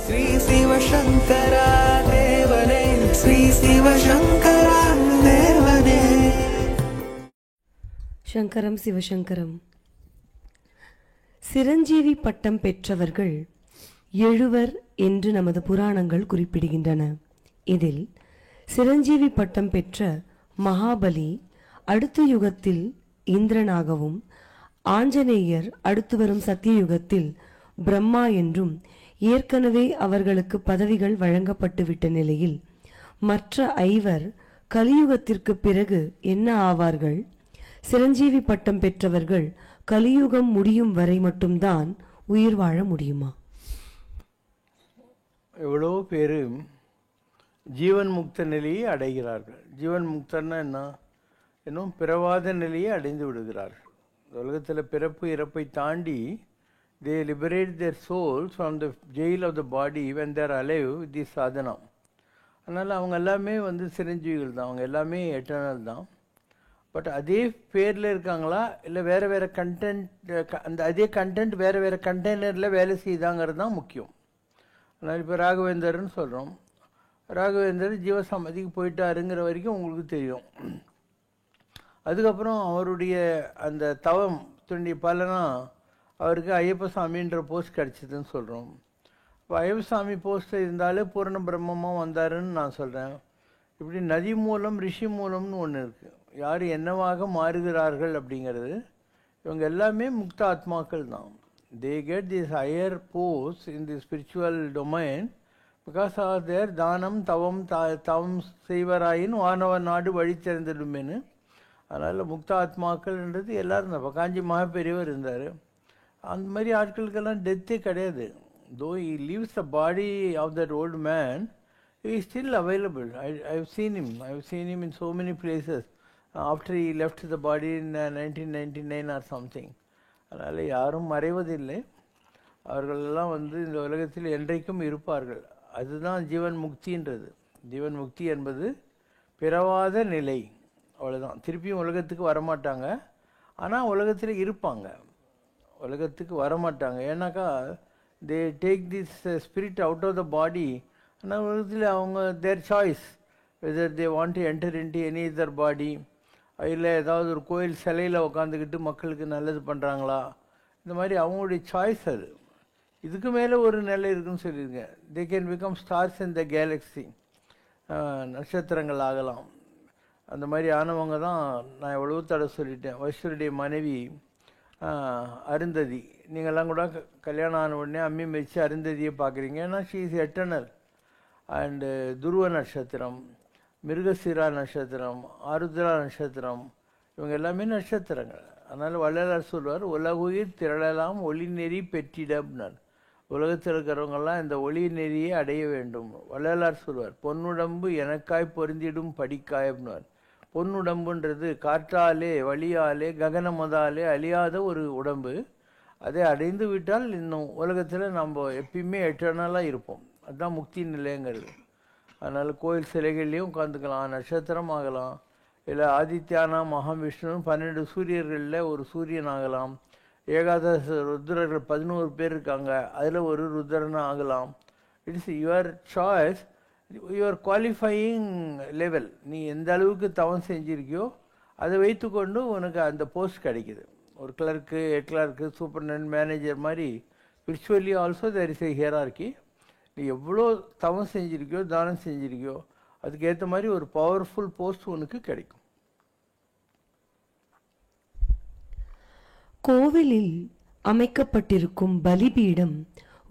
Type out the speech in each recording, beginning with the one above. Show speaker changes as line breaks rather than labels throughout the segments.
ஸ்ரீ சிவசங்கரா தேவனே, ஸ்ரீ சிவசங்கரா தேவனே.
சங்கரம் சிவசங்கரம். சிரஞ்சீவி பட்டம் பெற்றவர்கள் 7 என்று நமது புராணங்கள் குறிப்பிடுகின்றன. இதில் சிரஞ்சீவி பட்டம் பெற்ற மகாபலி அடுத்த யுகத்தில் இந்திரனாகவும், ஆஞ்சநேயர் அடுத்து வரும் சத்தியயுகத்தில் பிரம்மா என்றும் ஏற்கனவே அவர்களுக்கு பதவிகள் வழங்கப்பட்டுவிட்ட நிலையில் மற்ற 5 கலியுகத்திற்கு பிறகு என்ன ஆவார்கள்? சிரஞ்சீவி பட்டம் பெற்றவர்கள் கலியுகம் முடியும் வரை மட்டும்தான் உயிர் வாழ முடியுமா?
எவ்வளோ பேர் ஜீவன் முக்த நிலையை அடைகிறார்கள். ஜீவன் முக்தன்னா என்ன? இன்னும் பிறவாத நிலையை அடைந்து விடுகிறார்கள். உலகத்தில் பிறப்பு இறப்பை தாண்டி they liberate their souls from the jail of the body when they are alive with this sadhana. அதனால் அவங்க எல்லாமே சிரஞ்சீவிகள் தான், அவங்க எல்லாமே எட்டர்னல் தான். பட் அதே பேரில் இருக்காங்களா, இல்லை வேறு வேறு கண்டென்ட், அந்த அதே கண்டென்ட் வேறு வேறு கண்டெய்னரில் வேலை செய்தாங்கிறது தான் முக்கியம். அதனால் இப்போ ராகவேந்தர்னு சொல்கிறோம். ராகவேந்தர் ஜீவசமாதிக்கு போயிட்டாருங்கிற வரைக்கும் உங்களுக்கு தெரியும். அதுக்கப்புறம் அவருடைய அந்த தவம் துண்டி பலனாக அவருக்கு ஐயப்ப சாமின்ற போஸ்ட் கிடச்சிதுன்னு சொல்கிறோம். இப்போ ஐயப்ப சாமி போஸ்ட் இருந்தாலே பூரண பிரம்மமாக வந்தாருன்னு நான் சொல்கிறேன். இப்படி நதி மூலம் ரிஷி மூலம்னு ஒன்று இருக்குது. யார் என்னவாக மாறுகிறார்கள் அப்படிங்கிறது, இவங்க எல்லாமே முக்த ஆத்மாக்கள் தான். they get this higher posts in the spiritual domain because of their தானம் தவம் செய்வராயின் வானவர் நாடு வழி திறந்துடுமேனு. அதனால் முக்த ஆத்மாக்கள்ன்றது எல்லோரும் தான். இப்போ காஞ்சி மகாபெரியவர் இருந்தார். அந்த மாதிரி ஆட்களுக்கெல்லாம் டெத்தே கிடையாது. though he leaves the body of that old man, he is still available. I've seen him in so many places after he left the body in 1999 or something. அதனால் யாரும் மறைவதில்லை. அவர்களெல்லாம் இந்த உலகத்தில் என்றைக்கும் இருப்பார்கள். அதுதான் ஜீவன் முக்தின்றது. ஜீவன் முக்தி என்பது பிறவாத நிலை, அவ்வளோதான். திருப்பியும் உலகத்துக்கு வரமாட்டாங்க, ஆனால் உலகத்தில் இருப்பாங்க. உலகத்துக்கு வரமாட்டாங்க. ஏன்னாக்கா they take this spirit out of the body. ஆனால் உலகத்தில் அவங்க their choice whether they want to enter into any either body, இல்லை ஏதாவது ஒரு கோயில் சிலையில் உட்காந்துக்கிட்டு மக்களுக்கு நல்லது பண்ணுறாங்களா, இந்த மாதிரி அவங்களுடைய சாய்ஸ். அது இதுக்கு மேலே ஒரு நிலை இருக்குன்னு சொல்லியிருக்கேன். They can become stars in the Galaxy, நட்சத்திரங்கள் ஆகலாம். அந்த மாதிரி ஆனவங்க தான் நான் எவ்வளோ தடவை சொல்லிட்டேன். வைஷ்வருடைய மனைவி அருந்ததி, நீங்கள்லாம் கூட கல்யாணம் ஆன உடனே அம்மி மிதித்து அருந்ததியை பார்க்குறீங்க. ஏன்னா ஷீ இஸ் எட்டர்னல். அண்டு துருவ நட்சத்திரம், மிருகசீரா நட்சத்திரம், ஆருத்ரா நட்சத்திரம், இவங்க எல்லாமே நட்சத்திரங்கள். அதனால் வள்ளலார் சொல்வார், உலகுயிர் திரளலாம் ஒளி நெறி பெற்றிடம்னார். உலகத்தில் இருக்கிறவங்கெல்லாம் இந்த ஒளி நெறியை அடைய வேண்டும். வள்ளலார் சொல்வார், பொன்னுடம்பு எனக்காய் பொருந்திடும் படிக்காயப்னார். பொன்னுடம்புன்றது காற்றாலே வழியாலே ககனமதாலே அழியாத ஒரு உடம்பு. அதை அடைந்து விட்டால் இன்னும் உலகத்தில் நம்ம எப்பயுமே எட்டர்னலாக இருப்போம். அதுதான் முக்தி நிலையங்கிறது. அதனால் கோயில் சிலைகள்லேயும் உட்காந்துக்கலாம், நட்சத்திரம் ஆகலாம், இல்லை ஆதித்யானா மகாவிஷ்ணு 12 சூரியர்களில் ஒரு சூரியன் ஆகலாம், ஏகாதச ருத்ரர்கள் 11 பேர் இருக்காங்க, அதில் ஒரு ருத்ரன் ஆகலாம். It's your choice, your qualifying level. நீ எந்த அளவுக்கு தவம் செஞ்சிருக்கியோ அதை வைத்துக்கொண்டு உனக்கு அந்த போஸ்ட் கிடைக்கிது. ஒரு clerk, head clerk, superintendent, manager மாதிரி spiritually also there is a ஹியரார்கி. நீ எவ்வளோ தவம் செஞ்சிருக்கியோ தானம் செஞ்சிருக்கியோ அதுக்கேற்ற மாதிரி ஒரு பவர்ஃபுல் போஸ்ட் உனக்கு கிடைக்கும்.
கோவிலில் அமைக்கப்பட்டிருக்கும் பலிபீடம்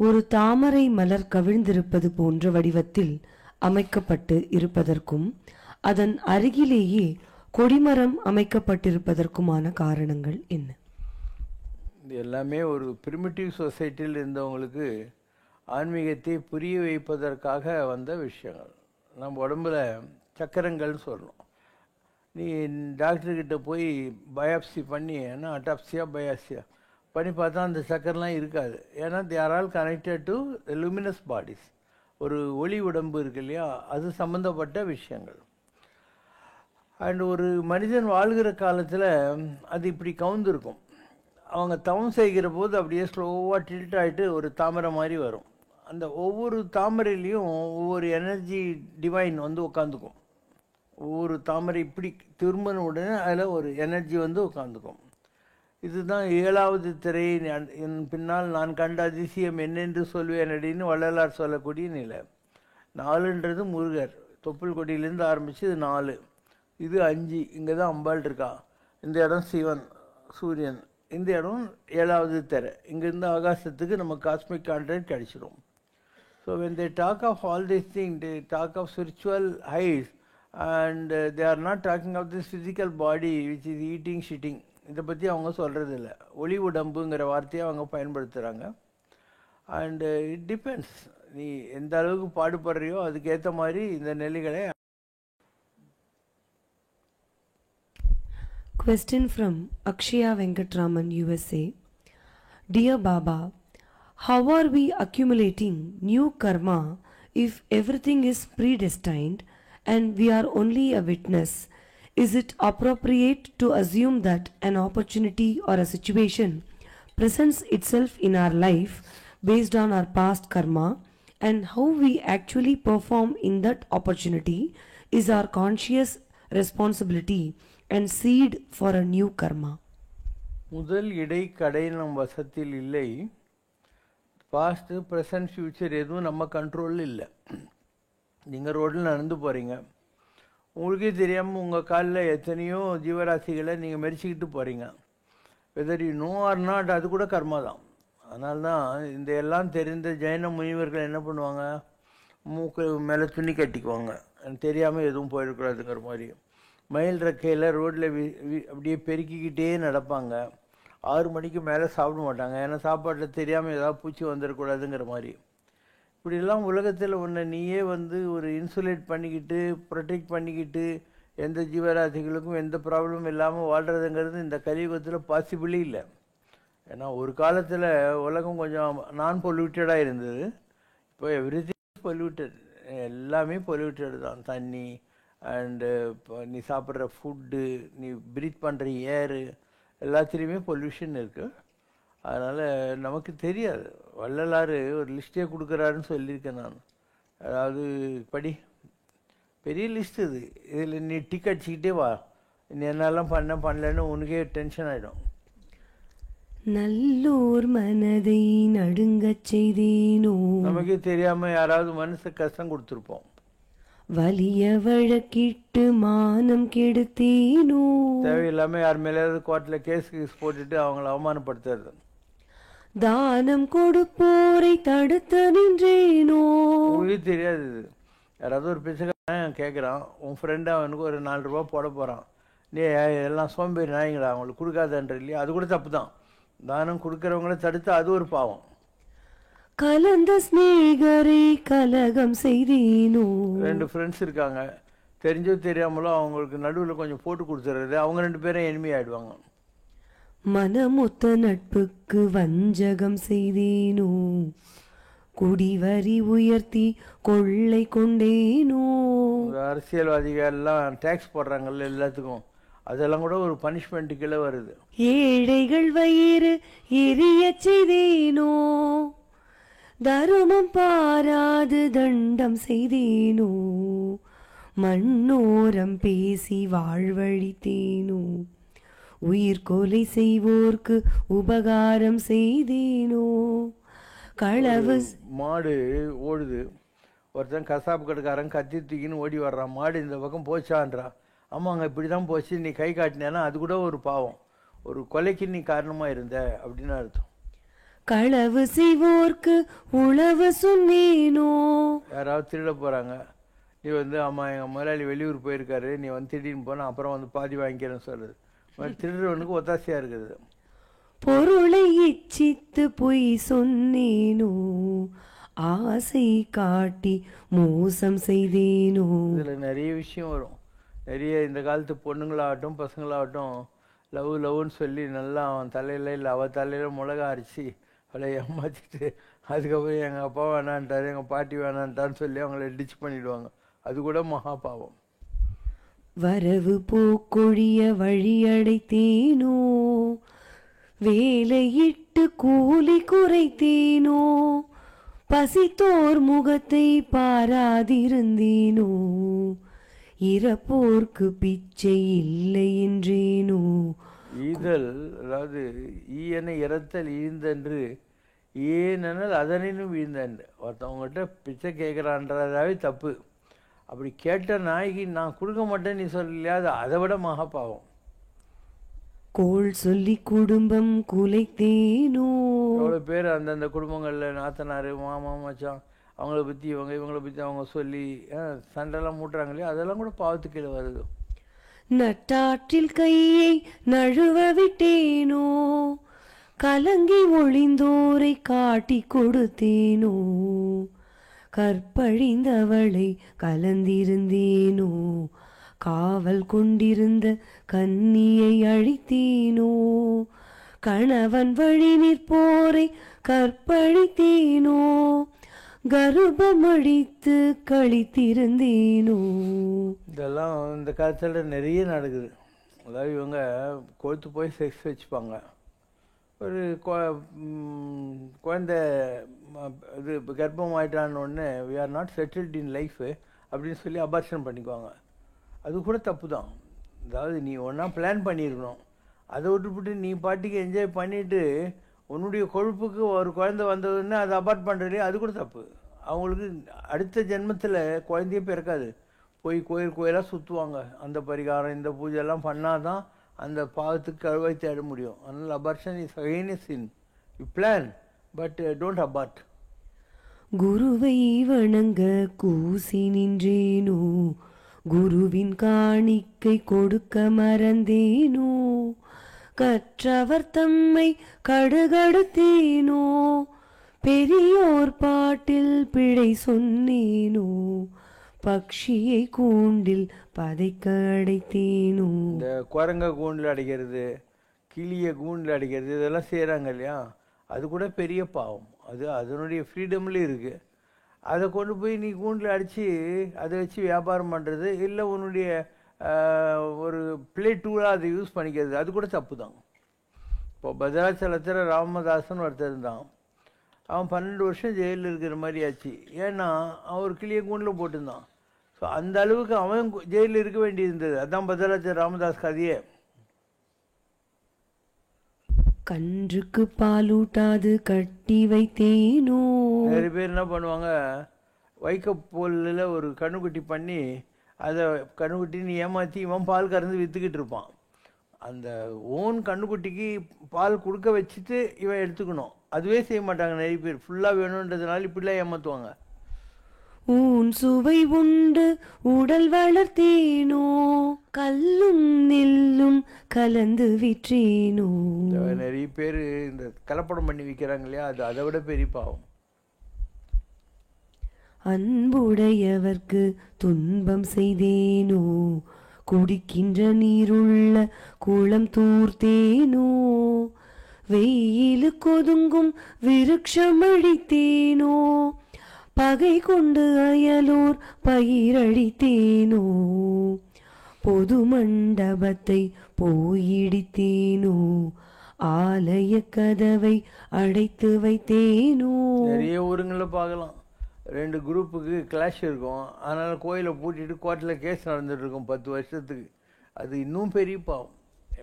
ஒரு தாமரை மலர் கவிழ்ந்திருப்பது போன்ற வடிவத்தில் அமைக்கப்பட்டு இருப்பதற்கும் அதன் அருகிலேயே கொடிமரம் அமைக்கப்பட்டிருப்பதற்குமான காரணங்கள் என்ன?
இது எல்லாமே ஒரு பிரிமிட்டிவ் சொசைட்டியில் இருந்தவங்களுக்கு ஆன்மீகத்தை புரிய வைப்பதற்காக வந்த விஷயங்கள். நம்ம உடம்புல சக்கரங்கள்னு சொல்கிறோம். நீ டாக்டர்கிட்ட போய் பயாப்சி பண்ணி, ஏன்னா அட்டாப்சியா பயாப்சியா பண்ணி பார்த்தா அந்த சக்கரெலாம் இருக்காது. ஏன்னா they are all connected to luminous bodies. ஒரு ஒளி உடம்பு இருக்கு இல்லையா, அது சம்மந்தப்பட்ட விஷயங்கள். அண்ட் ஒரு மனிதன் வாழ்கிற காலத்தில் அது இப்படி கவுந்திருக்கும். அவங்க தவம் செய்கிற போது அப்படியே ஸ்லோவாக டில்ட் ஆகிட்டு ஒரு தாமரை மாதிரி வரும். அந்த ஒவ்வொரு தாமரையிலையும் ஒவ்வொரு எனர்ஜி டிவைன் வந்து உட்காந்துக்கும். ஒவ்வொரு தாமரை இப்படி திரும்பின உடனே அதில் ஒரு எனர்ஜி வந்து உட்காந்துக்கும். இதுதான் 7வது திரை. என் பின்னால் நான் கண்ட அதிசயம் என்னென்று சொல்வேன் அப்படின்னு வள்ளலார் சொல்லக்கூடிய நிலை. 4ன்றது முருகர், தொப்புள் கொடியிலேருந்து ஆரம்பித்து இது 4, இது 5. இங்கே தான் அம்பாள் இருக்கா. இந்த இடம் சிவன் சூரியன், இந்த இடம் 7வது திரை. இங்கேருந்து ஆகாசத்துக்கு நம்ம காஸ்மிக் கான்டென்ட் கிடச்சிடும். So when they talk of all this thing, they talk of spiritual highs and they are not talking of this physical body which is eating shitting. இதை பற்றி அவங்க சொல்கிறது இல்லை. ஒளி உடம்புங்கிற வார்த்தையை அவங்க பயன்படுத்துகிறாங்க. அண்டு இட் டிபெண்ட்ஸ், நீ எந்த அளவுக்கு பாடுபடுறியோ அதுக்கேற்ற மாதிரி இந்த நிலைகளை.
Question from Akshaya Venkatraman, USA. Dear Baba, how are we accumulating new karma if everything is predestined and we are only a witness? Is it appropriate to assume that an opportunity or a situation presents itself in our life based on our past karma, and how we actually perform in that opportunity is our conscious responsibility and seed for a new karma?
முதல் இடை கடை நம் வசத்தில் இல்லை. Passed present future எதுவும் நம்ம கண்ட்ரோலில் இல்லை. நீங்கள் ரோட்டில் நடந்து போகிறீங்க, உங்களுக்கே தெரியாமல் உங்கள் காலில் எத்தனையோ ஜீவராசிகளை நீங்கள் மெரிச்சிக்கிட்டு போகிறீங்க. Whether you know or not, அது கூட கர்மா தான். அதனால தான் இந்த எல்லாம் தெரிந்த ஜெயின முனிவர்கள் என்ன பண்ணுவாங்க, மூக்கு மேலே துணி கட்டிக்குவாங்க, தெரியாமல் எதுவும் போயிடக்கூடாதுங்கிற மாதிரி. மயில் ரெக்கையில் ரோட்டில் அப்படியே பெருக்கிக்கிட்டே நடப்பாங்க. 6 மணிக்கு மேலே சாப்பிட மாட்டாங்க, ஏன்னா சாப்பாட்டில் தெரியாமல் ஏதாவது பூச்சி வந்துடக்கூடாதுங்கிற மாதிரி. இப்படிலாம் உலகத்தில் ஒன்று நீயே வந்து ஒரு இன்சுலேட் பண்ணிக்கிட்டு ப்ரொடெக்ட் பண்ணிக்கிட்டு எந்த ஜீவராசிகளுக்கும் எந்த ப்ராப்ளமும் இல்லாமல் வாழ்கிறதுங்கிறது இந்த கலியுகத்தில் பாசிபிளே இல்லை. ஏன்னா ஒரு காலத்தில் உலகம் கொஞ்சம் நான் பொல்யூட்டடாக இருந்தது. இப்போ எவ்ரிதிங் பொல்யூட்டட், எல்லாமே பொல்யூட்டட் தான். தண்ணி அண்டு நீ சாப்பிட்ற ஃபுட்டு, நீ ப்ரீத் பண்ணுற ஏரு, எல்லாத்துலேயுமே பொல்யூஷன் இருக்குது. அதனால் நமக்கு தெரியாது. வள்ளலார் ஒரு லிஸ்ட்டே கொடுக்குறாருன்னு சொல்லியிருக்கேன் நான். அதாவது படி, பெரிய லிஸ்ட் இது. இதில் நீ டிக் அடிச்சுக்கிட்டே வா, நீ என்னெல்லாம் பண்ணலன்னு உனக்கே டென்ஷன் ஆகிடும்.
நல்லோர் மனதை நடுங்கச் செய்தேனோ,
நமக்கே தெரியாமல் யாராவது மனசு கஷ்டம் கொடுத்துருப்போம்.
வலிய வழக்கிட்டு மானம் கெடுத்தேனோ,
தேவையில்லாமல் யார் மேலேயாவது கோர்ட்டில் கேஸ் போட்டுட்டு அவங்கள அவமானப்படுத்துறது.
தானம் கொடுப்போரை தடுத்து நின்றேனோ,
உங்களுக்கு தெரியாது. இது யாராவது ஒரு பிச்சைக்காரன் கேட்குறான், உன் ஃப்ரெண்டு அவனுக்கு ஒரு 4 ரூபா போட போகிறான், நீ எல்லாம் சோம்பேறி நாய்ங்களா அவங்களுக்கு கொடுக்காதன்ற இல்லையா, அது கூட தப்பு தான். தானம் கொடுக்குறவங்கள தடுத்து அது ஒரு பாவம்.
கலந்த ஸ்நேகரை கலகம் செய்தேனோ,
2 ஃப்ரெண்ட்ஸ் இருக்காங்க, தெரிஞ்சோ தெரியாமலோ அவங்களுக்கு நடுவில் கொஞ்சம் போட்டு கொடுத்துறது, அவங்க 2 பேரும் எனிமி ஆகிடுவாங்க.
மனமொத்த நட்புக்கு வஞ்சகம் செய்தேனோ, குடிவரி உயர்த்தி கொள்ளை கொண்டேனோ.
அரசியல்வாதிகள்லாம் டேக்ஸ் போடுறாங்கல்ல எல்லாத்துக்கும், அதெல்லாம் கூட ஒரு பனிஷ்மெண்ட்டுக்குள்ளே வருது.
ஏழைகள் வயிறு எரிய செய்தேனோ, தருமம் பாராது தண்டம் செய்தேனோ, மண்ணோரம் பேசி வாழ்வழித்தேனோ, உயிர் கொலை செய்வோர்க்கு உபகாரம் செய்தேனோ. களவு
மாடு ஓடுது, ஒருத்தன் கசாப்பு கடைக்காரன் கத்தி தூக்கின்னு ஓடி வர்றான், மாடு இந்த பக்கம் போச்சான்றா. ஆமாங்க இப்படி தான் போச்சு, நீ கை காட்டினேன்னா அது கூட ஒரு பாவம், ஒரு கொலைக்கு நீ காரணமாக இருந்த அப்படின்னு அர்த்தம்.
களவு செய்வோர்க்கு உளவு சொன்னேனோ,
யாராவது திருட போகிறாங்க, நீ வந்து ஆமாம் எங்கள் முதலாளி வெளியூர் போயிருக்காரு, நீ வந்து திடீர்னு போனால் அப்புறம் வந்து பாதி வாங்கிக்கிறேன்னு சொல்லுது. திருடுறவனுக்கு ஒத்தாசையாக இருக்குது.
பொருளை இச்சித்து பொய் சொன்னேனோ, ஆசை காட்டி மோசம் செய்தேனோ.
இதில் நிறைய விஷயம் வரும். நிறைய இந்த காலத்து பொண்ணுங்களாகட்டும் பசங்களாகட்டும் லவ்னு சொல்லி நல்லா அவன் தலையில் இல்லை அவள் தலையில் மிளகா அரைச்சி அவளை ஏமாற்றிட்டு அதுக்கப்புறம் எங்கள் அப்பா வேணான்ட்டார் எங்கள் பாட்டி வேணான்ட்டான்னு சொல்லி அவங்கள டிச் பண்ணிவிடுவாங்க. அது கூட மகாபாவம்.
வரவு போக்கொழிய வழியடைத்தேனோ, வேலையிட்டு கூலி குறைத்தேனோ, பசித்தோர் முகத்தை பாராதிருந்தேனோ, இறப்போர்க்கு பிச்சை இல்லை என்றேனோ.
ஈதல், அதாவது ஈயனை இறத்தல் ஈந்தன்று, ஏனெனால் அதனினும் வீழ்ந்தன்று. ஒருத்தவங்ககிட்ட பிச்சை கேட்குறான்றதாவே தப்பு. அப்படி கேட்ட நாய்க்கு நான் கொடுக்க மாட்டேன்னு நீ சொல்லலையா, அது அதை விட மகாபாவம்.
கோள் சொல்லி குடும்பம் குலைத்தேனோ.
எவ்வளோ பேர் அந்தந்த குடும்பங்களில் நாத்தனார், மாமா, மச்சான், அவங்கள பற்றி இவங்கள பற்றி அவங்க சொல்லி சண்டைலாம் மூட்டுறாங்க இல்லையா, அதெல்லாம் கூட பாவத்துக்கு கீழே வருது.
நட்டாற்றில் கையை நழுவ விட்டேனோ, கலங்கி ஒளிந்தோரை காட்டி கொடுத்தேனோ, கற்பழிந்தவளை கலந்திருந்தேனோ, காவல் கொண்டிருந்த கன்னியை அழித்தேனோ, கணவன் வழி நிற்போரை கற்பழித்தேனோ, கர்ப்பமடித்து கழித்திருந்தேனோ.
இதெல்லாம் இந்த காலத்தில் நிறைய நடக்குது. அதாவது இவங்க கொழுத்து போய் செக்ஸ் வச்சுப்பாங்க. ஒரு குழந்தை இது கர்ப்பம் ஆகிட்டான்னு we are not settled in life அப்படின்னு சொல்லி அபார்ஷன் பண்ணிக்குவாங்க. அது கூட தப்பு தான். அதாவது நீ ஒன்றா பிளான் பண்ணியிருக்கணும், அதை விட்டுவிட்டு நீ பாட்டிக்கு என்ஜாய் பண்ணிவிட்டு உன்னுடைய கொழுப்புக்கு ஒரு குழந்தை வந்ததுன்னா அதை அபார்ட் பண்ணுறதே அது கூட தப்பு. அவங்களுக்கு அடுத்த ஜென்மத்தில் குழந்தையே பிறக்காது. போய் கோயிலாக சுற்றுவாங்க. அந்த பரிகாரம் இந்த பூஜைலாம் பண்ணால் தான் அந்த பாவத்துக்கு கழுவை தேட முடியும். அதனால் abortion is heinous sin. You plan but don't abort.
குருவை வணங்க கூசி நின்றேனோ, குருவின் காணிக்கை கொடுக்க மறந்தேனோ, கற்றவர் தம்மை கடுகடுத்தேனோ, பெரியோர் பாட்டில் பிழை சொன்னேனோ, பக்ஷியை கூண்டில் பதைக்க அடைத்தேனோ.
இந்த குரங்க கூண்டில் அடைக்கிறது, கிளியை கூண்டில் அடைக்கிறது, இதெல்லாம் செய்கிறாங்க இல்லையா, அது கூட பெரிய பாவம். அது அதனுடைய ஃப்ரீடம்லேயும் இருக்குது. அதை கொண்டு போய் நீ கூண்டில் அடித்து அதை வச்சு வியாபாரம் பண்ணுறது, இல்லை உன்னுடைய ஒரு பிளே டூலாக அதை யூஸ் பண்ணிக்கிறது, அது கூட தப்பு தான். இப்போ பத்ராச்சலத்தில் ராமதாசன் ஒருத்தர் இருந்தான். அவன் 12 வருஷம் ஜெயிலில் இருக்கிற மாதிரி ஆச்சு. ஏன்னா அவன் ஒரு கிளியை கூண்டில் போட்டிருந்தான். ஸோ அந்த அளவுக்கு அவன் ஜெயிலில் இருக்க வேண்டியிருந்தது. அதான் பத்ராச்சல ராமதாஸ் கதையே.
கன்றுக்கு பாலூட்டாது கட்டி வைத்தேனோ.
நிறைய பேர் என்ன பண்ணுவாங்க, வைக்கப்போலில் ஒரு கண்ணுக்குட்டி பண்ணி அதை கண்ணுக்குட்டின்னு ஏமாற்றி இவன் பால் கறந்து விற்றுக்கிட்டு இருப்பான். அந்த ஓன் கண்ணுக்குட்டிக்கு பால் கொடுக்க வச்சுட்டு இவன் எடுத்துக்கணும். அதுவே செய்ய மாட்டாங்க நிறைய பேர். ஃபுல்லாக வேணுன்றதுனால இப்படிலாம் ஏமாற்றுவாங்க.
ஊன் சுவை உண்டு உடல் வளர்த்தேனோ, கல்லும் நெல்லும் கலந்து விற்றேனோ.
நிறைய பேர் இந்த கலப்படம் பண்ணி விற்கிறாங்க இல்லையா, அது அதை விட பெரிய பாவம்.
அன்புடையவர்க்கு துன்பம் செய்தேனோ, குடிக்கின்ற நீருள்ள குளம் தூர்த்தேனோ, வெயிலு கொதுங்கும் விருட்சம் அழித்தேனோ, பகை கொண்டு அயலோர் பயிரழித்தேனோ, பொது மண்டபத்தை போயிடித்தேனோ, ஆலய கதவை அடைத்து வைத்தேனோ.
நிறைய ஊருங்களில் பார்க்கலாம், 2 குரூப்புக்கு கிளாஷ் இருக்கும். அதனால் கோயிலை பூட்டிட்டு கோர்ட்டில் கேஸ் நடந்துட்டு இருக்கும் 10 வருஷத்துக்கு. அது இன்னும் பெரிய பாவம்.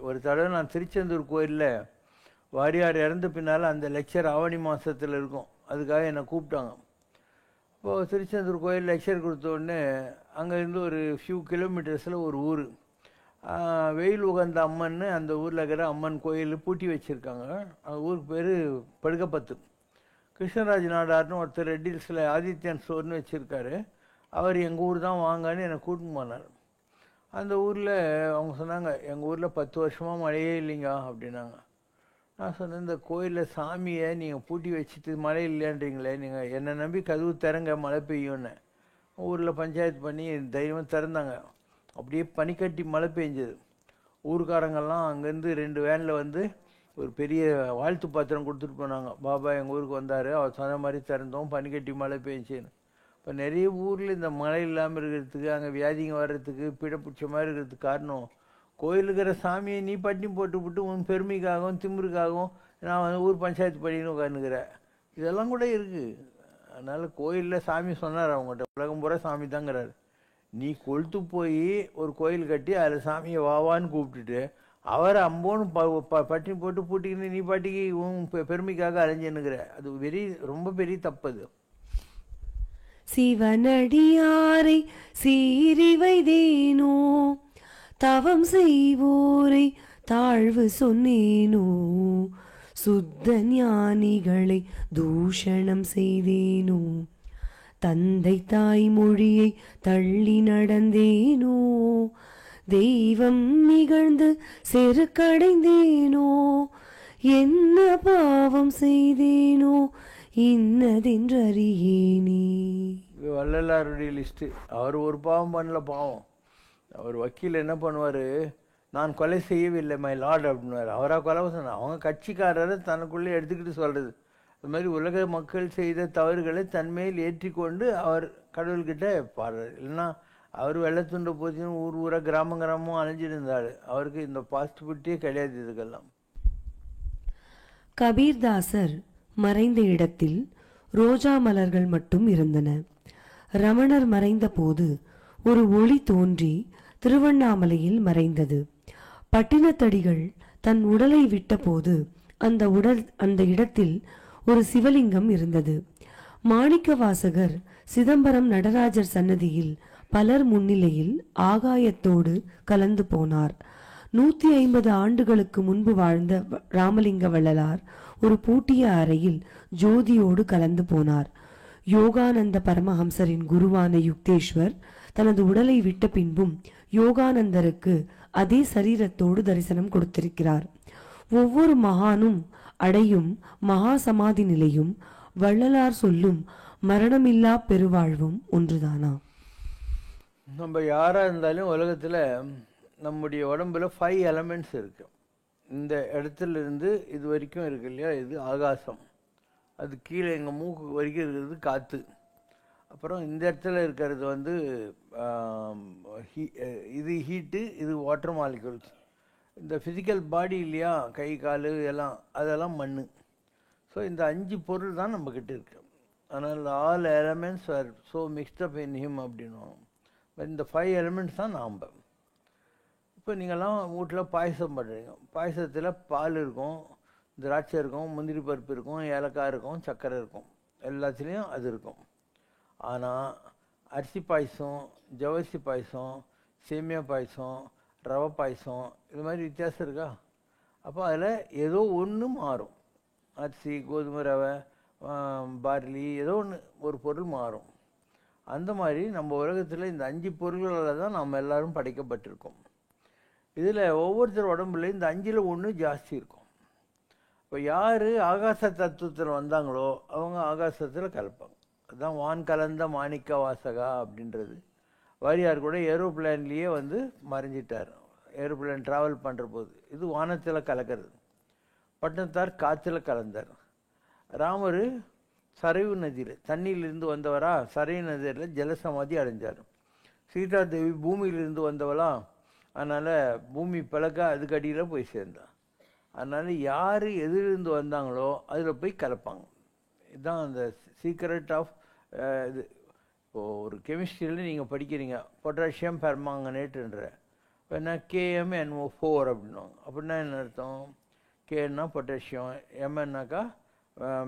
ஒரு தடவை நான் திருச்செந்தூர் கோயிலில் வாரியார் இறந்த பின்னால் அந்த லெக்சர் ஆவணி மாதத்தில் இருக்கும். அதுக்காக என்னை கூப்பிட்டாங்க. இப்போது திருச்செந்தூர் கோயில் லெக்சர் கொடுத்த உடனே அங்கேருந்து ஒரு ஃபியூ கிலோமீட்டர்ஸில் ஒரு ஊர், வெயில் உகந்த அம்மன்னு அந்த ஊரில் இருக்கிற அம்மன் கோயில் பூட்டி வச்சுருக்காங்க. அந்த ஊருக்கு பேர் படுகப்பத்து. கிருஷ்ணராஜ் நாடார்னு ஒருத்தர் ரெட்டில்ஸில் ஆதித்யன் ஸ்டோர்னு வச்சுருக்காரு. அவர் எங்கள் ஊர் தான் வாங்கன்னு என்னை கூட்டின்னு போனார். அந்த ஊரில் அவங்க சொன்னாங்க, எங்கள் ஊரில் 10 வருஷமாக மழையே இல்லைங்க அப்படின்னாங்க. நான் சொன்னேன், இந்த கோயிலில் சாமியை நீங்கள் பூட்டி வச்சுட்டு மழை இல்லைன்றீங்களே, நீங்கள் என்னை நம்பி கதவு திறங்க மழை பெய்யும்னு. ஊரில் பஞ்சாயத்து பண்ணி தைரியமாக திறந்தாங்க. அப்படியே பனிக்கட்டி மழை பெஞ்சது. ஊருக்காரங்கெல்லாம் அங்கேருந்து 2 வேனில் வந்து ஒரு பெரிய வாழ்த்து பாத்திரம் கொடுத்துட்டு போனாங்க. பாபா எங்கள் ஊருக்கு வந்தார், அவர் சொன்ன மாதிரி திறந்தோம், பனிக்கட்டி மழை பெஞ்சுன்னு. இப்போ நிறைய ஊரில் இந்த மழை இல்லாமல் இருக்கிறதுக்கு, அங்கே வியாதிங்க வர்றதுக்கு, பிடிச்ச மாதிரி இருக்கிறதுக்கு காரணம், கோயிலுக்கிற சாமியை நீ பட்டினி போட்டு உன் பெருமைக்காகவும் திமிருக்காகவும் நான் வந்து ஊர் பஞ்சாயத்து பண்ணின்னு உட்காந்துக்கிறேன். இதெல்லாம் கூட இருக்குது. அதனால் கோயிலில் சாமி சொன்னார் அவங்ககிட்ட, உலகம் பூரா சாமி தாங்கிறார். நீ கொளுத்து போய் ஒரு கோயில் கட்டி அதில் சாமியை வாவான்னு கூப்பிட்டுட்டு அவரை அம்போன்னு பட்டினி போட்டு பூட்டிக்கின்னு நீ பாட்டிக்கு உன் பெருமைக்காக அலைஞ்சுன்னுக்கிற, அது ரொம்ப பெரிய தப்பு. அது
சிவனடியாரை சீரிவைதேனோ, தவம் செய்வோரை தாழ்வு சொன்னேனோ, சுத்த ஞானிகளை தூஷணம் செய்தேனோ, தந்தை தாய் மொழியை தள்ளி நடந்தேனோ, தெய்வம் நிகழ்ந்து செருக்கடைந்தேனோ, என்ன பாவம் செய்தேனோ இன்னதென்றறியேனே.
வள்ளலாருடைய லிஸ்ட்டு. அவர் ஒரு பாவம் பண்ணல. பாவம் அவர் வக்கீல் என்ன பண்ணுவார், நான் கொலை செய்யவில்லை மை லார்ட் அப்படின்வார். அவராக கொலை சொன்னார், அவங்க கட்சிக்காரரை தனக்குள்ளே எடுத்துக்கிட்டு சொல்கிறது. அது மாதிரி உலக மக்கள் செய்த தவறுகளை தன்மையில் ஏற்றிக்கொண்டு அவர் கடவுள்கிட்ட பாடுறார். இல்லைன்னா அவர் வெள்ளத்துண்ட போச்சுன்னு ஊர் ஊராக கிராமம் அலைஞ்சிட்டு இருந்தார். அவருக்கு இந்த பாசிட்டிவிட்டியே கிடையாது. இதுக்கெல்லாம்
கபீர்தாசர் மறைந்த இடத்தில் ரோஜா மலர்கள் மட்டும் இருந்தன. ரமணர் மறைந்த போது ஒரு ஒளி தோன்றி திருவண்ணாமலையில் மறைந்தது. பட்டினத்தடிகள் தன் உடலை விட்டபோது அந்த இடத்தில் ஒரு சிவலிங்கம் இருந்தது. மாணிக்கவாசகர் சிதம்பரம் நடராஜர் சன்னதியில் பலர் முன்னிலையில் ஆகாயத்தோடு கலந்து போனார். 150 ஆண்டுகளுக்கு முன்பு வாழ்ந்த ராமலிங்க வள்ளலார் ஒரு பூட்டிய அறையில் ஜோதியோடு கலந்து போனார். யோகானந்த பரமஹம்சரின் குருவான யுக்தேஸ்வர் தனது உடலை விட்ட பின்பும் யோகானந்தருக்கு அதே சரீரத்தோடு தரிசனம் கொடுத்திருக்கிறார். ஒவ்வொரு மகானும் அடையும் மகா சமாதி நிலையும் வள்ளலார் சொல்லும் மரணமில்லா பெருவாழ்வும் ஒன்றுதானா?
நம்ம யாராக இருந்தாலும் உலகத்தில் நம்முடைய உடம்புல 5 எலமெண்ட்ஸ் இருக்கு. இந்த இடத்துல இருந்து இது வரைக்கும் இருக்கு இல்லையா, இது ஆகாசம். அது கீழே எங்கள் மூக்கு வரைக்கும் இருக்கிறது காற்று. அப்புறம் இந்த இடத்துல இருக்கிறது வந்து இது ஹீட்டு, இது வாட்டர் மாலிகுல்ஸ். இந்த ஃபிசிக்கல் பாடி இல்லையா, கை கால் எல்லாம், அதெல்லாம் மண். ஸோ இந்த 5 பொருள் தான் நம்மக்கிட்ட இருக்கு. அதனால் all elements are so mixed up in him அப்படின்னுவோம். இந்த 5 எலமெண்ட்ஸ் தான் நாம். இப்போ நீங்கள்லாம் வீட்டில் பாயசம் பண்ணுறீங்க. பாயசத்தில் பால் இருக்கும், திராட்சை இருக்கும், முந்திரி பருப்பு இருக்கும், ஏலக்காய் இருக்கும், சர்க்கரை இருக்கும், எல்லாத்துலேயும் அது இருக்கும். ஆனால் அரிசி பாயசம், ஜவரிசி பாயசம், சேமியா பாயசம், ரவை பாயசம், இது மாதிரி வித்தியாசம் இருக்கா? அப்போ அதில் ஏதோ ஒன்று மாறும். அரிசி, கோதுமை, ரவை, பார்லி, ஏதோ ஒன்று ஒரு பொருள் மாறும். அந்த மாதிரி நம்ம உலகத்தில் இந்த 5 பொருள்களால் தான் நம்ம எல்லோரும் படைக்கப்பட்டிருக்கோம். இதில் ஒவ்வொருத்தர் உடம்புல இந்த 5ல் 1 ஜாஸ்தி இருக்கும். இப்போ யார் ஆகாச தத்துவத்தில் வந்தாங்களோ அவங்க ஆகாசத்தில் கலப்பாங்க. அதுதான் வான் கலந்த மாணிக்க வாசகா அப்படின்றது. வாரியார் கூட ஏரோப்ளேன்லேயே வந்து மறைஞ்சிட்டார். ஏரோப்ளேன் ட்ராவல் பண்ணுற போது இது வானத்தில் கலக்கிறது. பட்டணத்தார் காற்றுல கலந்தார். ராமர் சரைவு நதியில் தண்ணியிலிருந்து வந்தவரா, சரைவு நதியில் ஜலசமாதி அடைஞ்சார். சீதா தேவி பூமியிலிருந்து வந்தவளா, அதனால் பூமி பழக்க அதுக்கு அடியில் போய் சேர்ந்தான். அதனால் யார் எதிலிருந்து வந்தாங்களோ அதில் போய் கலப்பாங்க. இதுதான் அந்த சீக்ரெட் ஆஃப் இது. இப்போது ஒரு கெமிஸ்ட்ரியில் நீங்கள் படிக்கிறீங்க, பொட்டாசியம் பெர்மாங்கனேட்டுன்ற என்ன KMnO4 அப்படின்வாங்க. அப்படின்னா என்ன அர்த்தம்? கேன்னா பொட்டாசியம், எம்என்னாக்கா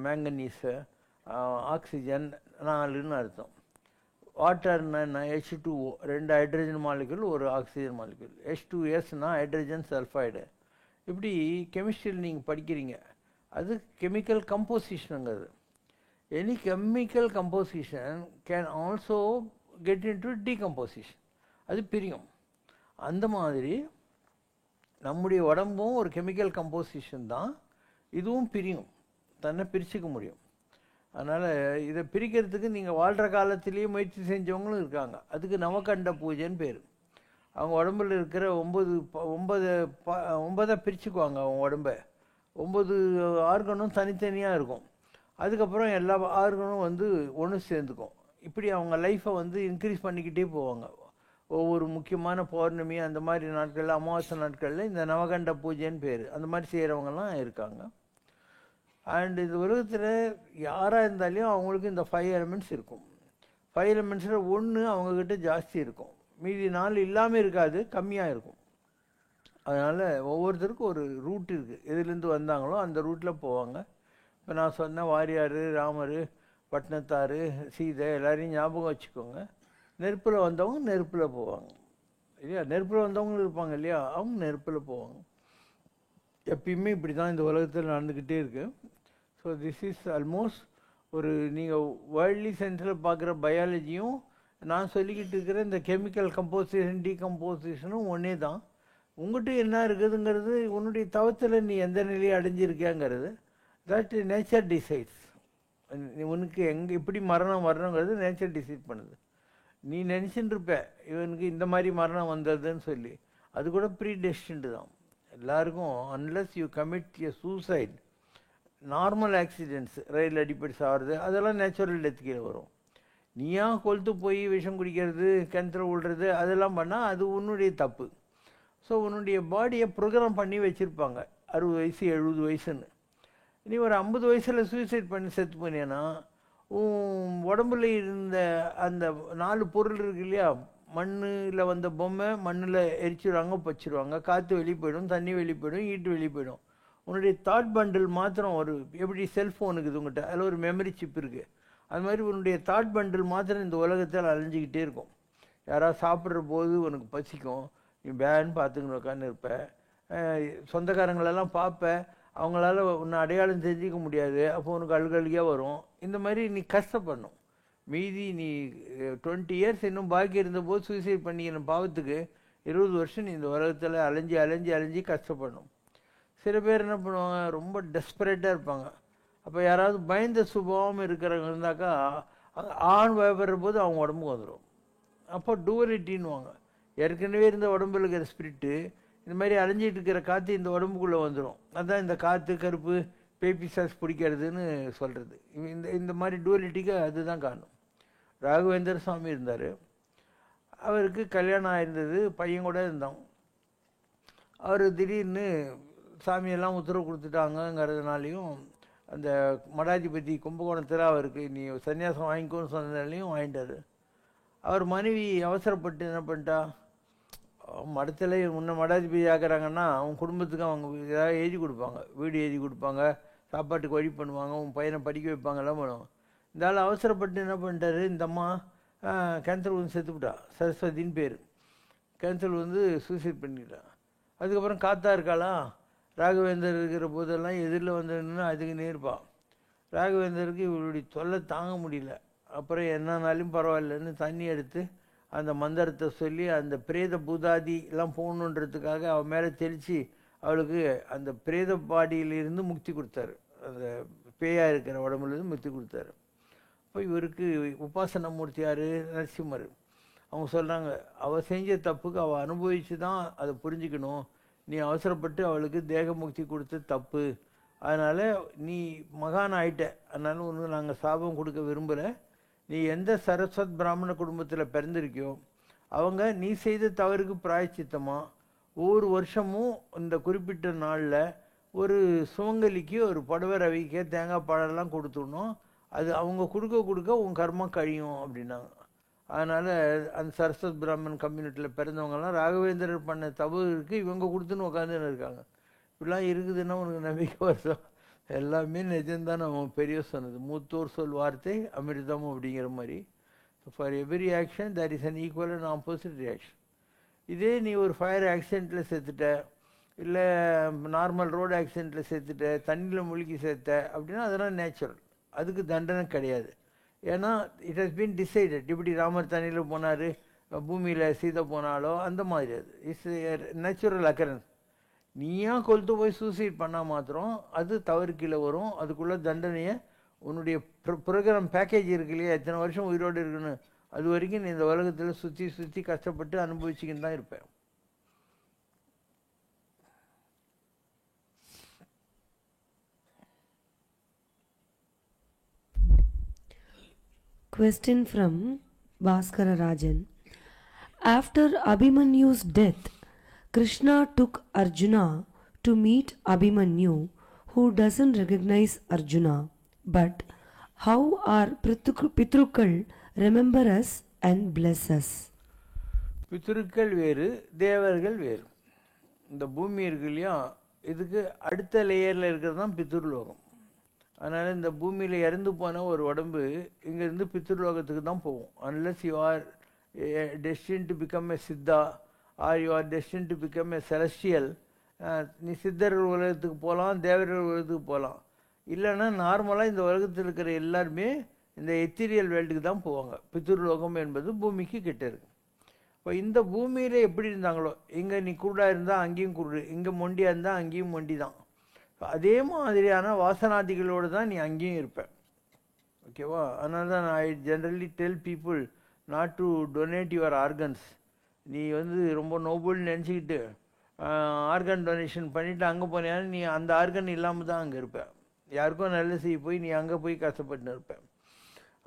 மேங்கனீஸு, ஆக்சிஜன் 4ன்னு அர்த்தம். வாட்டர்னா என்ன? H2O, 2 ஹைட்ரஜன் மாலிகுல், ஒரு ஆக்சிஜன் மாலிகுல். H2Sனா ஹைட்ரஜன் சல்ஃபைடு. இப்படி கெமிஸ்ட்ரியில் நீங்கள் படிக்கிறீங்க. அது கெமிக்கல் கம்போசிஷனுங்கிறது. Any chemical composition can also get into decomposition, அது பிரியும். அந்த மாதிரி நம்முடைய உடம்பும் ஒரு கெமிக்கல் கம்போசிஷன் தான், இதுவும் பிரியும், தன்னை பிரிச்சுக்க முடியும். அதனால் இதை பிரிக்கிறதுக்கு நீங்கள் வாழ்கிற காலத்திலேயே முயற்சி செஞ்சவங்களும் இருக்காங்க. அதுக்கு நவகண்ட பூஜைன்னு பேர். அவங்க உடம்புல இருக்கிற 9 பிரிச்சுக்குவாங்க. அவங்க உடம்பை 9 ஆர்கனும் தனித்தனியாக இருக்கும். அதுக்கப்புறம் எல்லா ஆர்கனும் வந்து ஒன்று சேர்ந்துக்கும். இப்படி அவங்க லைஃப்பை வந்து இன்க்ரீஸ் பண்ணிக்கிட்டே போவாங்க. ஒவ்வொரு முக்கியமான பௌர்ணமி அந்த மாதிரி நாட்களில், அமாவாசை நாட்களில் இந்த நவகண்ட பூஜைன்னு பேர். அந்த மாதிரி செய்கிறவங்கலாம் இருக்காங்க. அண்ட் இந்த உலகத்தில் யாராக இருந்தாலையும் அவங்களுக்கு இந்த 5 எலிமெண்ட்ஸ் இருக்கும். 5 எலிமெண்ட்ஸில் ஒன்று அவங்கக்கிட்ட ஜாஸ்தி இருக்கும், மீதி 4 இல்லாமல் இருக்காது, கம்மியாக இருக்கும். அதனால் ஒவ்வொருத்தருக்கும் ஒரு ரூட் இருக்குது, எதுலேருந்து வந்தாங்களோ அந்த ரூட்டில் போவாங்க. இப்போ நான் சொன்ன வாரியார், ராமர், பட்டினத்தார், சீதை எல்லாரையும் ஞாபகம் வச்சுக்கோங்க. நெருப்பில் வந்தவங்க நெருப்பில் போவாங்க இல்லையா, நெருப்பில் வந்தவங்களும் இருப்பாங்க இல்லையா, அவங்க நெருப்பில் போவாங்க. எப்பயுமே இப்படி தான் இந்த உலகத்தில் நடந்துக்கிட்டே இருக்குது. ஸோ திஸ் இஸ் ஆல்மோஸ்ட் ஒரு நீங்கள் வேர்ல்ட்லி சென்ஸில் பார்க்குற பயாலஜியும் நான் சொல்லிக்கிட்டு இருக்கிற இந்த கெமிக்கல் கம்போசிஷன் டீகம்போசிஷனும் ஒன்றே தான். உங்கள்கிட்ட என்ன இருக்குதுங்கிறது உன்னுடைய தவத்தில் நீ எந்த நிலையை அடைஞ்சிருக்கேங்கிறது தட் நேச்சர் டிசைட்ஸ். உனக்கு எங்கே எப்படி மரணம் வரணுங்கிறது நேச்சர் டிசைட் பண்ணுது. நீ நினச்சிட்டு இருப்ப இவனுக்கு இந்த மாதிரி மரணம் வந்ததுன்னு சொல்லி, அது கூட ப்ரீ டெஸ்டின்டு தான் எல்லாருக்கும். Unless you commit a suicide, normal accidents, ரயில் அடிப்படை சாகிறது அதெல்லாம் நேச்சுரல் டெத் கீழே வரும். நீயா கொளுத்து போய் விஷம் குடிக்கிறது, கிணத்துல விழுறது அதெல்லாம் பண்ணால் அது உன்னுடைய தப்பு. ஸோ உன்னுடைய பாடியை ப்ரோக்ராம் பண்ணி வச்சுருப்பாங்க 60 வயசு 70 வயசுன்னு. நீ ஒரு 50 வயசில் சூசைட் பண்ணி செத்து போனேன்னா உடம்புல இருந்த அந்த 4 பொருள் இருக்கு இல்லையா, மண்ணில் வந்த பொம்மை மண்ணில் எரிச்சிடுவாங்க, பச்சிடுவாங்க, காற்று வெளியே போயிடும், தண்ணி வெளியே போயிடும், ஈட்டு வெளியே போயிடும். உன்னுடைய தாட் பண்டில் மாத்திரம் ஒரு எப்படி செல்ஃபோன் இருக்குது உங்கள்கிட்ட, அதில் ஒரு மெமரி சிப் இருக்குது, அது மாதிரி உன்னுடைய தாட் பண்டில் மாத்திரம் இந்த உலகத்தில் அலைஞ்சிக்கிட்டே இருக்கும். யாராவது சாப்பிட்ற போது உனக்கு பசிக்கும், நீ பேன்னு பார்த்துக்கின்னு உட்காந்து இருப்ப, சொந்தக்காரங்களெல்லாம் பார்ப்ப, அவங்களால உன்னை அடையாளம் தெரிஞ்சிக்க முடியாது, அப்போ உனக்கு அழுகழுகியாக வரும். இந்த மாதிரி நீ கஷ்டப்படணும். மீதி நீ 20 இயர்ஸ் இன்னும் பாக்கி இருந்தபோது சூசைட் பண்ணிக்கிற பாவத்துக்கு 20 வருஷம் நீ இந்த உலகத்தில் அலைஞ்சி அலைஞ்சி அலைஞ்சி கஷ்டப்படணும். சில பேர் என்ன பண்ணுவாங்க, ரொம்ப டெஸ்பரேட்டாக இருப்பாங்க. அப்போ யாராவது பயந்த சுபாவம் இருக்கிறவங்க இருந்தாக்கா ஆண் பயப்படுற போது அவங்க உடம்புக்கு வந்துடும். அப்போ டூவலிட்டின்னுவாங்க, ஏற்கனவே இருந்த உடம்புல இருக்கிற ஸ்பிரிட்டு இந்த மாதிரி அலைஞ்சிட்டு இருக்கிற காற்று இந்த உடம்புக்குள்ளே வந்துடும். அதுதான் இந்த காற்று கருப்பு பேபிசாஸ் பிடிக்கிறதுன்னு சொல்கிறது. இந்த மாதிரி டூவலிட்டிக்கு அதுதான் காரணம். ராகவேந்தர் சுவாமி இருந்தார், அவருக்கு கல்யாணம் ஆயிருந்தது, பையன் கூட இருந்தான். அவர் திடீர்னு சாமியெல்லாம் உத்தரவு கொடுத்துட்டாங்கங்கிறதுனாலையும் அந்த மடாதிபதி கும்பகோணத்தில் அவருக்கு நீ சன்னியாசம் வாங்கிக்கோன்னு சொன்னதுனாலையும் வாங்கிட்டார். அவர் மனைவி அவசரப்பட்டு என்ன பண்ணிட்டா, மடத்தில் முன்ன மடாதிபதி ஆக்குறாங்கன்னா அவங்க குடும்பத்துக்கு அவங்க ஏதாவது எழுதி கொடுப்பாங்க, வீடு எழுதி கொடுப்பாங்க, சாப்பாட்டுக்கு வழி பண்ணுவாங்க, உன் பையனை படிக்க வைப்பாங்க, எல்லாம் பண்ணுவாங்க. இந்த ஆள் அவசரப்பட்டு என்ன பண்ணிட்டாரு, இந்த அம்மா கேன்சர் வந்து செத்துவிட்டா, சரஸ்வதின்னு பேர், கேன்சர் வந்து சூசைட் பண்ணிட்டா. அதுக்கப்புறம் காத்தா இருக்காளா, ராகவேந்தர் இருக்கிற போதெல்லாம் எதிரில் வந்ததுன்னு அதுக்கு நேர்ப்பான். ராகவேந்தருக்கு இவருடைய தொல்லை தாங்க முடியல. அப்புறம் என்னன்னாலும் பரவாயில்லன்னு தண்ணி எடுத்து அந்த மந்திரத்தை சொல்லி அந்த பிரேத பூதாதி எல்லாம் போகணுன்றதுக்காக அவள் மேலே தெளித்து அவளுக்கு அந்த பிரேத பாடியிலிருந்து முக்தி கொடுத்தாரு, அந்த பேயாக இருக்கிற உடம்புலேருந்து முக்தி கொடுத்தாரு. இப்போ இவருக்கு உபாசன மூர்த்தி யார், நரசிம்மர். அவங்க சொல்கிறாங்க, அவள் செஞ்ச தப்புக்கு அவள் அனுபவித்து தான் அதை புரிஞ்சுக்கணும், நீ அவசரப்பட்டு அவளுக்கு தேக முக்தி கொடுத்த தப்பு, அதனால் நீ மகான் ஆயிட்ட, அதனால ஒன்று நாங்கள் சாபம் கொடுக்க விரும்பலை. நீ எந்த சரஸ்வத் பிராமண குடும்பத்தில் பிறந்திருக்கியோ அவங்க நீ செய்த தவறுக்கு பிராயச்சித்தமாக ஒவ்வொரு வருஷமும் இந்த குறிப்பிட்ட நாளில் ஒரு சுமங்கலிக்கு ஒரு புடவை ரவிக்க தேங்காய் பழம்லாம் கொடுத்துடணும், அது அவங்க கொடுக்க உன் கர்மம் கழியும் அப்படின்னாங்க. அதனால் அந்த சரஸ்வத் பிராமன் கம்யூனிட்டியில் பிறந்தவங்கலாம் ராகவேந்திரர் பண்ண தவறுக்கு இவங்க கொடுத்துன்னு உட்காந்துன்னு இருக்காங்க. இப்படிலாம் இருக்குதுன்னா உனக்கு நம்பிக்கை வருதா? எல்லாமே நிஜம்தான். நம்ம பெரிய சொன்னது, மூத்தோர் சொல் வார்த்தை அமிர்தம் அப்படிங்கிற மாதிரி. For every action there is an equal and opposite reaction. இதே நீ ஒரு ஃபயர் ஆக்சிடெண்ட்டில் செத்துட்ட, இல்லை நார்மல் ரோடு ஆக்சிடெண்ட்டில் செத்துட்ட, தண்ணியில் முழுகி செத்த அப்படின்னா அதெல்லாம் நேச்சுரல், அதுக்கு தண்டனை கிடையாது. ஏன்னா இட் ஹஸ் பீன் டிசைடட். இப்படி ராமர் தண்ணியில் போனார், பூமியில் சீதை போனாலோ அந்த மாதிரி அது இட்ஸ் நேச்சுரல் அக்கரன்ஸ். நீயா கொளுத்து போய் சூசைட் பண்ணால் மாத்திரம் அது தவறு கீழே வரும். அதுக்குள்ள தண்டனையை உன்னுடைய ப்ரோக்ராம் பேக்கேஜ் இருக்கு இல்லையா, எத்தனை வருஷம் உயிரோடு இருக்குன்னு, அது வரைக்கும் நீ இந்த உலகத்தில் சுற்றி கஷ்டப்பட்டு அனுபவிச்சுக்கின்னு தான் இருப்பேன்.
Question from Bhaskara Rajan. After Abhimanyu's death, Krishna took Arjuna to meet Abhimanyu, who doesn't recognize Arjuna, but how our Pitrukal remember us and bless us.
பித்ருக்கள் வேறு, தேவர்கள் வேறு. இந்த பூமி இருக்கு இல்லையா, இதுக்கு அடுத்த லேயரில் இருக்கிறது தான் பித்ருலோகம். அதனால் இந்த பூமியில் இறந்து போன ஒரு உடம்பு இங்கேருந்து பித்ருலோகத்துக்கு தான் போகும். Unless you are டெஸ்டின் to become a Siddha are you are டெஸ்டின் to become a celestial. நீ சித்தர்கள் உலகத்துக்கு போகலாம், தேவர்கள் உலகத்துக்கு போகலாம். இல்லைன்னா நார்மலாக இந்த உலகத்தில் இருக்கிற எல்லாருமே இந்த எத்திரியல் வேர்ல்டுக்கு தான் போவாங்க. பித்ருலோகம் என்பது பூமிக்கு கிட்ட இருக்கு. இப்போ இந்த பூமியில் எப்படி இருந்தாங்களோ, இங்கே நீ குருடாக இருந்தால் அங்கேயும் குருடு, இங்கே மொண்டியாக இருந்தால் அங்கேயும் மொண்டி தான். அதே மாதிரியான வாசனாதிகளோடு தான் நீ அங்கேயும் இருப்ப. ஓகேவா? அதனால தான் ஐ generally tell people not to donate your organs. நீ வந்து ரொம்ப நோபல்னு நினச்சிக்கிட்டு ஆர்கன் டொனேஷன் பண்ணிவிட்டு அங்கே போனேன்னா நீ அந்த ஆர்கன் இல்லாமல் தான் அங்கே இருப்ப. யாருக்கும் நல்ல செய்ய போய் நீ அங்கே போய் கஷ்டப்பட்டு இருப்ப.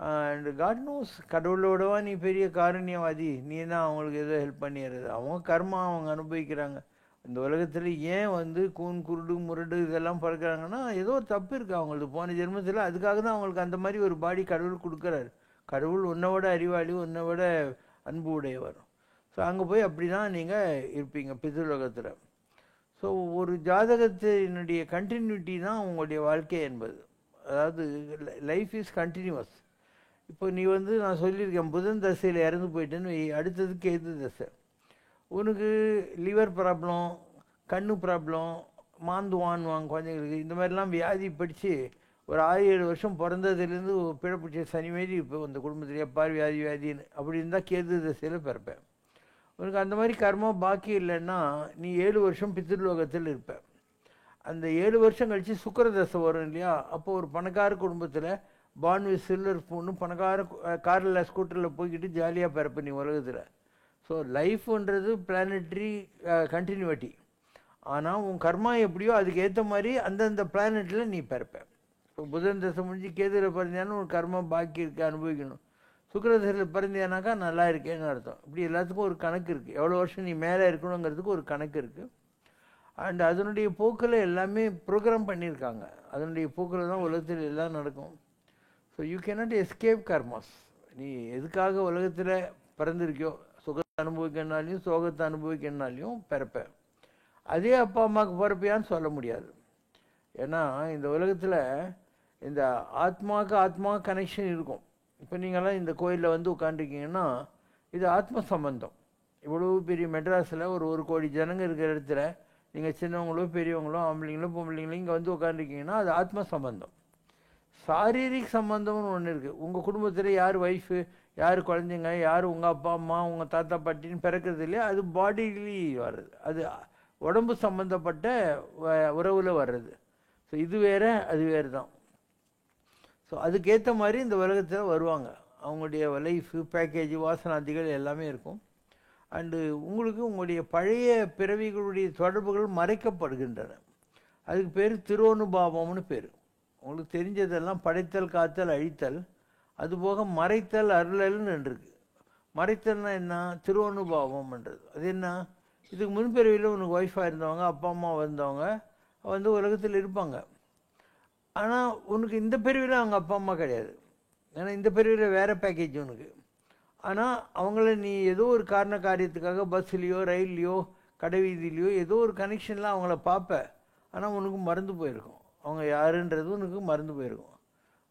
அண்ட் காட் நோஸ், கடவுளோடவா நீ பெரிய காரணியவாதி, நீ தான் அவங்களுக்கு ஏதோ ஹெல்ப் பண்ணிடுறது. அவங்க கர்மா அவங்க அனுபவிக்கிறாங்க. இந்த உலகத்தில் ஏன் வந்து கூன் குருடு முரடு இதெல்லாம் பறக்கிறாங்கன்னா ஏதோ தப்பு இருக்குது அவங்களுக்கு போன ஜென்மத்தில். அதுக்காக தான் அவங்களுக்கு அந்த மாதிரி ஒரு பாடி கடவுள் கொடுக்குறாரு. கடவுள் உன்னை அறிவாளி, உன்னை அன்பு உடையவர். ஸோ அங்கே போய் அப்படி தான் நீங்கள் இருப்பீங்க பித்ருலோகத்தில். ஸோ ஒரு ஜாதகத்தினுடைய கண்டினியூட்டி தான் உங்களுடைய வாழ்க்கை என்பது. அதாவது லைஃப் இஸ் கண்டினியூவஸ். இப்போ நீ வந்து நான் சொல்லியிருக்கேன், புதன் தசையில் இறந்து போயிட்டேன்னு அடுத்தது கேது தசை. உனக்கு லிவர் ப்ராப்ளம், கண்ணு ப்ராப்ளம், மாந்துவான்வாங்க குழந்தைங்களுக்கு, இந்த மாதிரிலாம் வியாதி படித்து ஒரு 6-7 வருஷம் பிறந்ததுலேருந்து பிழப்பிடிச்ச சனி மாரி இப்போ அந்த குடும்பத்தில் எப்பார் வியாதின்னு அப்படி இருந்தால் கேது தசையில் பிறப்பேன். உனக்கு அந்த மாதிரி கர்மா பாக்கி இல்லைன்னா நீ 7 வருஷம் பித்ருலோகத்தில் இருப்ப. அந்த 7 வருஷம் கழித்து சுக்கிர தசை வரும் இல்லையா, அப்போ ஒரு பணக்கார குடும்பத்தில் பார்ன் வித் சில்வர் ஸ்பூன்னு பணக்கார காரில் ஸ்கூட்டரில் போய்கிட்டு ஜாலியாக பிறப்ப நீ உலகத்தில். ஸோ லைஃப்ன்றது பிளானட்ரி கண்டினியூட்டி. ஆனால் உன் கர்மா எப்படியோ அதுக்கு ஏற்ற மாதிரி அந்தந்த பிளானட்டில் நீ பிறப்ப. இப்போ புதன் தசை முடிஞ்சு கேதுல பிறந்தியான்னு ஒரு கர்மா பாக்கி இருக்கு, அனுபவிக்கணும். சுக்கிரதசையில் பிறந்தியானாக்கா நல்லா இருக்கேன்னு அர்த்தம். இப்படி எல்லாத்துக்கும் ஒரு கணக்கு இருக்குது. எவ்வளோ வருஷம் நீ மேலே இருக்கணுங்கிறதுக்கு ஒரு கணக்கு இருக்குது. அண்ட் அதனுடைய போக்கில் எல்லாமே ப்ரோக்ராம் பண்ணியிருக்காங்க. அதனுடைய போக்கில் தான் உலகத்தில் எல்லாம் நடக்கும். So you cannot escape karmas. நீ எதுக்காக உலகத்தில் பிறந்திருக்கியோ, சுகத்தை அனுபவிக்கணுனாலையும் சோகத்தை அனுபவிக்கணுனாலையும் பிறப்ப. அதே அப்பா அம்மாவுக்கு பிறப்பியான்னு சொல்ல முடியாது. ஏன்னா இந்த உலகத்தில் இந்த ஆத்மா கனெக்ஷன் இருக்கும். இப்போ நீங்களாம் இந்த கோயிலில் வந்து உட்காந்துருக்கீங்கன்னா இது ஆத்ம சம்பந்தம். இவ்வளோ பெரிய மெட்ராஸில் ஒரு 1 கோடி ஜனங்க இருக்கிற இடத்துல நீங்கள் சின்னவங்களோ பெரியவங்களோ ஆம்பளைங்களோ பொம்பளைங்களோ இங்கே வந்து உட்காந்துருக்கீங்கன்னா அது ஆத்ம சம்பந்தம். சாரீரிக் சம்பந்தம்னு ஒன்று இருக்குது. உங்கள் குடும்பத்தில் யார் ஒய்ஃபு, யார் குழந்தைங்க, யார் உங்கள் அப்பா அம்மா, உங்கள் தாத்தா பாட்டின்னு பிறக்கிறது இல்லையா, அது பாடிலி வர்றது, அது உடம்பு சம்மந்தப்பட்ட உறவில் வர்றது. ஸோ இது வேறு அது வேறு தான். ஸோ அதுக்கேற்ற மாதிரி இந்த உலகத்தில் வருவாங்க. அவங்களுடைய லைஃபு பேக்கேஜ் வாசனாதிகள் எல்லாமே இருக்கும். அண்டு உங்களுக்கு உங்களுடைய பழைய பிறவிகளுடைய தொடர்புகள் மறைக்கப்படுகின்றன. அதுக்கு பேர் திருவனுபாவம்னு பேர். உங்களுக்கு தெரிஞ்சதெல்லாம் படைத்தல், காத்தல், அழித்தல், அதுபோக மறைத்தல், அருளல்னு இருக்கு. மறைத்தல்னா என்ன? திருவனுபாவம்ன்றது. அது என்ன? இதுக்கு முன்பிறவியில் உனக்கு ஒய்ஃபாக இருந்தவங்க, அப்பா அம்மா வந்தவங்க வந்து உலகத்தில் இருப்பாங்க. ஆனால் உனக்கு இந்த பிரிவில் அவங்க அப்பா அம்மா கிடையாது. ஏன்னா இந்த பிரிவில் வேறு பேக்கேஜ் உனக்கு. ஆனால் அவங்கள நீ ஏதோ ஒரு காரியத்துக்காக பஸ்லேயோ ரயில்லையோ கடை வீதியிலையோ ஏதோ ஒரு கனெக்ஷனில் அவங்கள பார்ப்ப. ஆனால் உனக்கு மறந்து போயிருக்கும், அவங்க யாருன்றது உனக்கு மறந்து போயிருக்கும்.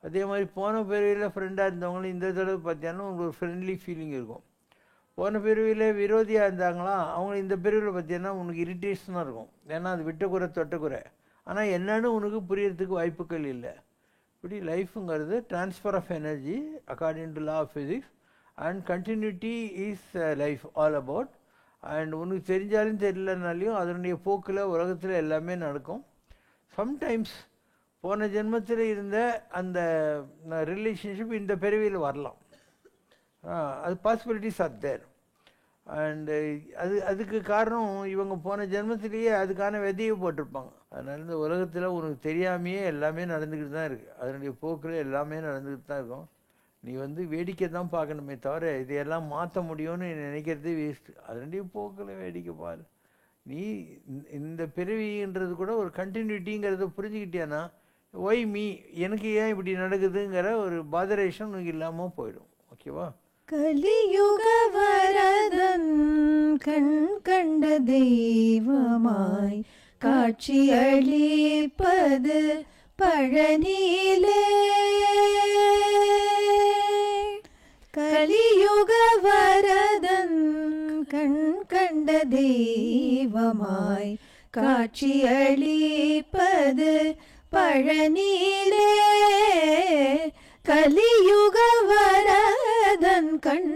அதே மாதிரி போன பிரிவில் ஃப்ரெண்டாக இருந்தவங்களும் இந்த தடவை பார்த்தீங்கன்னா உங்களுக்கு ஒரு ஃப்ரெண்ட்லி ஃபீலிங் இருக்கும். போன பிரிவில் விரோதியாக இருந்தாங்களா, அவங்க இந்த பிரிவில் பார்த்தீங்கன்னா உனக்கு இரிட்டேஷனாக இருக்கும். ஏன்னா அது விட்டக்குறை தொட்டக்குறை. ஆனால் என்னன்னு உனக்கு புரியறதுக்கு வாய்ப்புகள் இல்லை. இப்படி லைஃபுங்கிறது transfer of energy according to law of physics. And continuity is life all about. And உனக்கு தெரிஞ்சாலும் தெரியலனாலையும் அதனுடைய போக்கில் உலகத்தில் எல்லாமே நடக்கும். சம்டைம்ஸ் போன ஜென்மத்தில் இருந்த அந்த ரிலேஷன்ஷிப் இந்த பிறவியில் வரலாம். அது பாசிபிலிட்டிஸ் ஆர் தேர். அண்டு அதுக்கு காரணம் இவங்க போன ஜென்மத்திலேயே அதுக்கான விதையை போட்டிருப்பாங்க. அதனால இந்த உலகத்தில் உனக்கு தெரியாமையே எல்லாமே நடந்துக்கிட்டு தான் இருக்குது. அதனுடைய போக்கில் எல்லாமே நடந்துக்கிட்டு தான் இருக்கும். நீ வந்து வேடிக்கை தான் பார்க்கணுமே தவிர இதையெல்லாம் மாற்ற முடியும்னு நினைக்கிறதே வேஸ்ட்டு. அதனுடைய போக்கில் வேடிக்கை பாரு. நீ இந்த பிறவின்றது கூட ஒரு கண்டினியூட்டிங்கிறத புரிஞ்சுக்கிட்டியானா ஒய் மீ, எனக்கு ஏன் இப்படி நடக்குதுங்கிற ஒரு பாதரேஷன் உனக்கு இல்லாமல் போயிடும். ஓகேவா?
கலியுக வரதன் கண் கண்ட தெய்வமாய் காட்சி அளிப்பது பழனியிலே. கலியுக வரதன் கண் கண்ட தெய்வமாய் காட்சி அளிப்பது பழனியிலே. கலியுக வரதன் கண்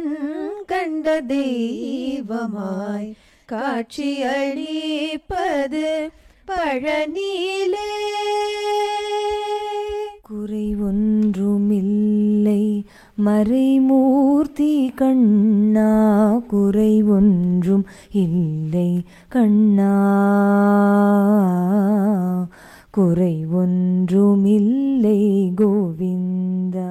கண்ட தெய்வமாய் காட்சி அளிப்பது பழனியிலே.
குறை ஒன்றுமில்லை மறைமூர்த்தி கண்ணா, குறை ஒன்றும் இல்லை கண்ணா, குறை ஒன்றுமில்லை கோவிந்தா.